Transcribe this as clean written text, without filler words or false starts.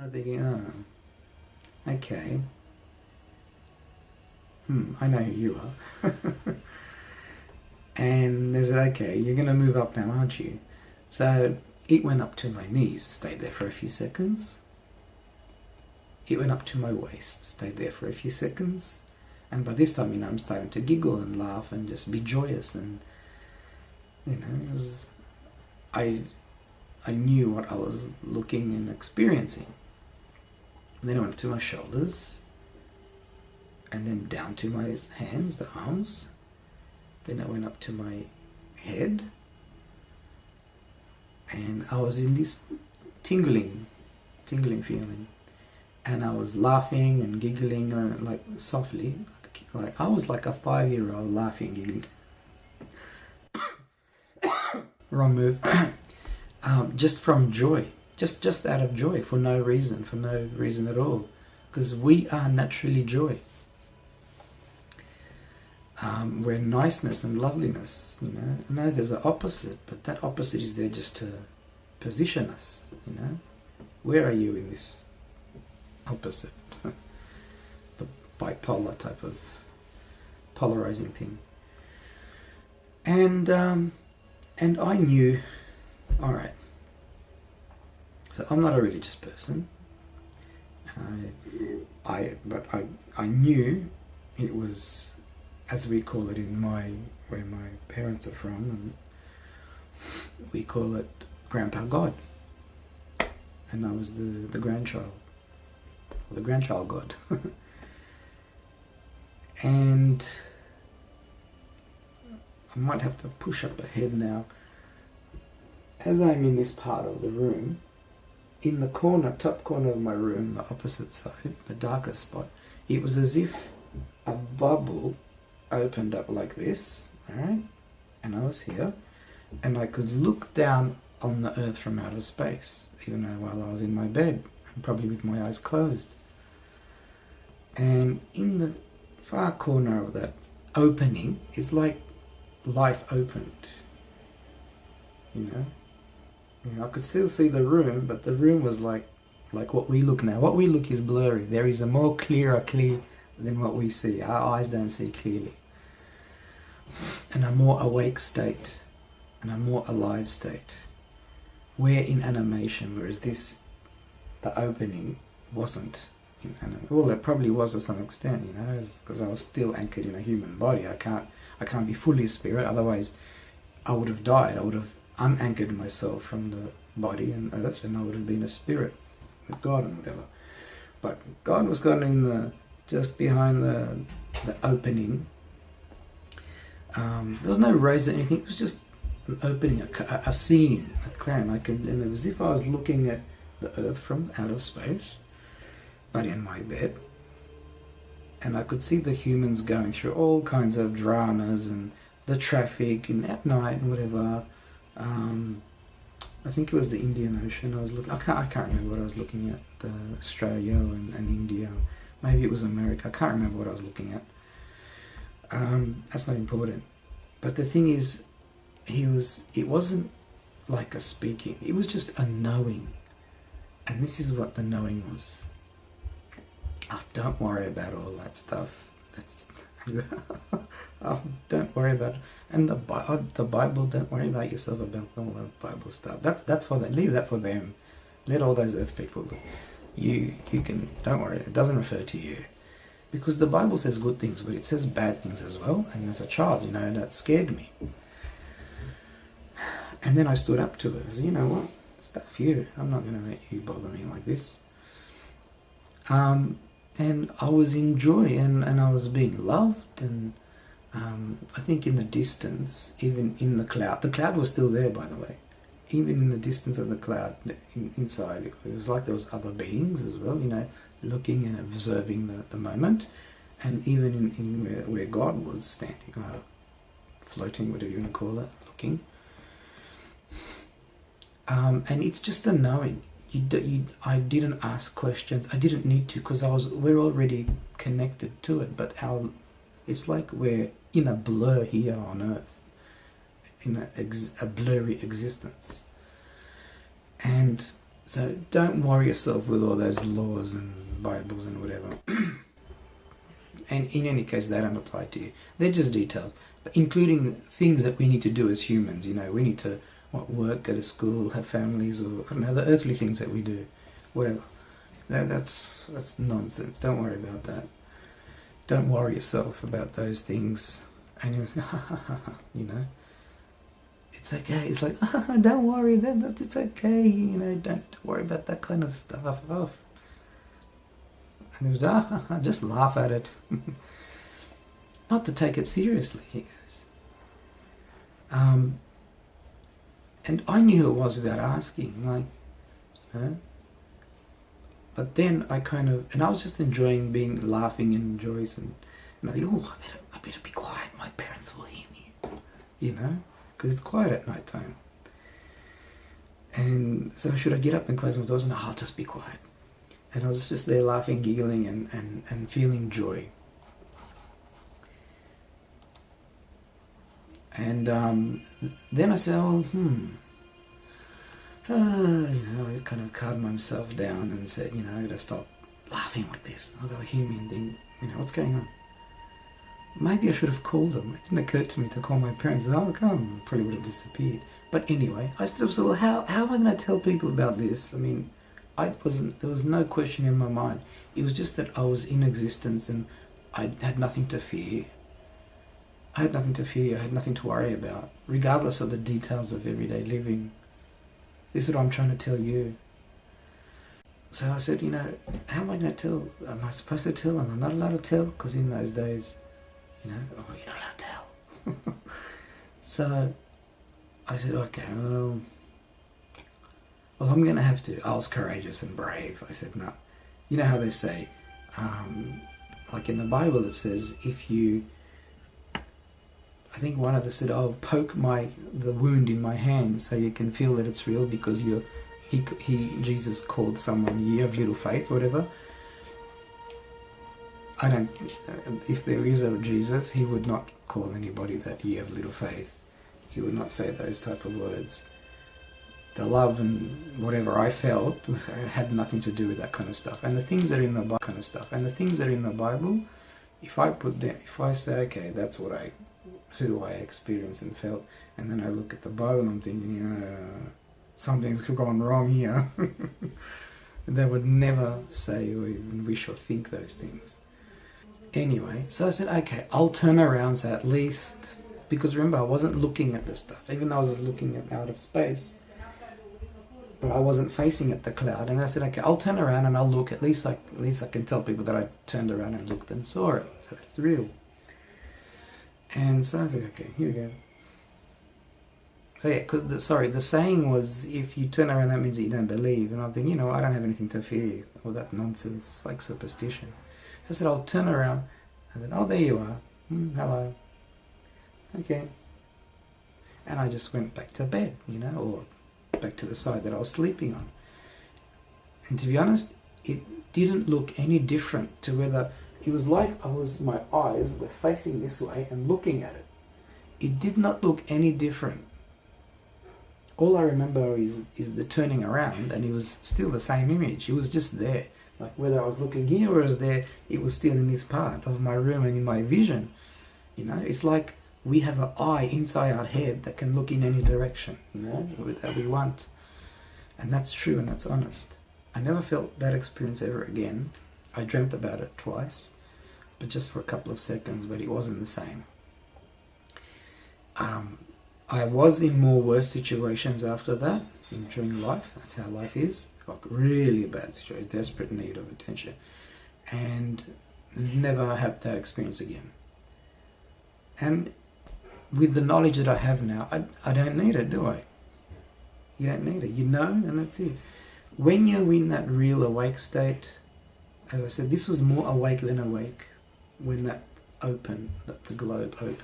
I'm thinking, oh, okay. I know who you are. And they said, okay, you're going to move up now, aren't you? So it went up to my knees, stayed there for a few seconds. It went up to my waist, stayed there for a few seconds. And by this time, I'm starting to giggle and laugh and just be joyous. And, it was, I knew what I was looking and experiencing. And then it went to my shoulders, and then down to my hands, the arms. Then it went up to my head, and I was in this tingling feeling, and I was laughing and giggling like softly, like I was like a 5-year-old laughing, giggling. Wrong move. Just from joy, just out of joy, for no reason at all, because we are naturally joy. We're niceness and loveliness, I know there's an opposite, but that opposite is there just to position us, Where are you in this opposite? The bipolar type of polarizing thing. And I knew, alright, so I'm not a religious person, but I knew it was, as we call it where my parents are from, and we call it Grandpa God, and I was the grandchild, or the grandchild God. And I might have to push up ahead now. As I'm in this part of the room, in the top corner of my room, the opposite side, the darkest spot, it was as if a bubble opened up like this, alright? And I was here, and I could look down on the earth from outer space, even though while I was in my bed, and probably with my eyes closed. And in the far corner of that opening is like life opened, I could still see the room, but the room was like what we look now. What we look is blurry. There is a more clear than what we see. Our eyes don't see clearly. And a more awake state, and a more alive state. We're in animation, whereas the opening wasn't in animation. Well, it probably was to some extent, because I was still anchored in a human body. I can't be fully spirit, otherwise I would have died. I would have unanchored myself from the body and earth, and I would have been a spirit with God and whatever. But God was kind of just behind the opening. There was no rays or anything. It was just an opening, a scene, a clearing. And it was as if I was looking at the earth from outer space, but in my bed. And I could see the humans going through all kinds of dramas and the traffic and at night and whatever. I think it was the Indian Ocean I was looking. I can't remember what I was looking at. Australia and India. Maybe it was America. I can't remember what I was looking at. That's not important. But the thing is, it wasn't like a speaking. It was just a knowing. And this is what the knowing was. Oh, don't worry about all that stuff. Don't worry about it. And the Bible, don't worry about yourself about all that Bible stuff. That's for them. Leave that for them. Let all those earth people do. You can, don't worry, it doesn't refer to you. Because the Bible says good things, but it says bad things as well. And as a child, that scared me. And then I stood up to it. I said, you know what? Stuff you. I'm not going to let you bother me like this. And I was in joy, and I was being loved, and I think in the distance, even in the cloud was still there, by the way. Even in the distance of the cloud, inside, it was like there was other beings as well, looking and observing the moment. And even in where God was standing, floating, whatever you want to call it, looking. And it's just a knowing. I didn't ask questions. I didn't need to, because we're already connected to it. But it's like we're in a blur here on Earth, in a blurry existence. And So don't worry yourself with all those laws and Bibles and whatever. And in any case, they don't apply to you. They're just details, but including things that we need to do as humans. You know, we need to work, go to school, have families, or I don't know, the earthly things that we do, whatever. That's nonsense. Don't worry about that. Don't worry yourself about those things. And you know, it's okay. It's like, don't worry, it's okay. You know, don't worry about that kind of stuff. And he was, just laugh at it. Not to take it seriously, he goes. And I knew who it was without asking, like, you know. But then I and I was just enjoying laughing and Joyce, and I think, I better be quiet, my parents will hear me, you know, because it's quiet at night time. And so should I get up and close my doors? No, I'll just be quiet. And I was just there laughing, giggling, and feeling joy. And then I said, you know, I kind of calmed myself down and said, you know, I gotta stop laughing like this. Oh, they'll hear me and think, you know, what's going on? Maybe I should have called them. It didn't occur to me to call my parents. Oh, come, probably would have disappeared. But anyway, I still said, well, how am I going to tell people about this? I mean, there was no question in my mind. It was just that I was in existence and I had nothing to fear. I had nothing to fear. I had nothing to worry about, regardless of the details of everyday living. This is what I'm trying to tell you. So I said, you know, how am I going to tell? Am I supposed to tell? Am I not allowed to tell? Because in those days, you know, you're not allowed to tell. So I said, okay, well, I'm going to have to. I was courageous and brave. I said, no. You know how they say, like in the Bible it says, if you, I think one of them said, oh, poke the wound in my hand so you can feel that it's real, because Jesus called someone, you have little faith, whatever. If there is a Jesus, he would not call anybody that you have little faith. He would not say those type of words. The love and whatever I felt had nothing to do with that kind of stuff. And the things that are in the Bible, if I say, okay, that's who I experienced and felt, and then I look at the Bible, I'm thinking, something's gone wrong here. They would never say or even wish or think those things. Anyway, so I said, okay, I'll turn around, so at least, because remember, I wasn't looking at the stuff, even though I was looking at out of space, but I wasn't facing at the cloud. And I said, okay, I'll turn around and I'll look, at least I can tell people that I turned around and looked and saw it, so it's real. And so I said, okay, here we go. So yeah, because the saying was, if you turn around, that means that you don't believe. And I'm thinking, I don't have anything to fear. All that nonsense, like superstition. So I said, I'll turn around. I said, oh, there you are. Hello. Okay. And I just went back to bed, or back to the side that I was sleeping on. And to be honest, it didn't look any different to whether... It was like my eyes were facing this way and looking at it. It did not look any different. All I remember is the turning around, and it was still the same image. It was just there. Like whether I was looking here or was there, it was still in this part of my room and in my vision. It's like we have an eye inside our head that can look in any direction, that we want. And that's true and that's honest. I never felt that experience ever again. I dreamt about it twice, but just for a couple of seconds, but it wasn't the same. I was in more worse situations after that, during life. That's how life is. Like really bad situation, desperate need of attention. And never had that experience again. And with the knowledge that I have now, I don't need it, do I? You don't need it. And that's it. When you're in that real awake state, as I said, this was more awake than awake when that opened, that the globe opened.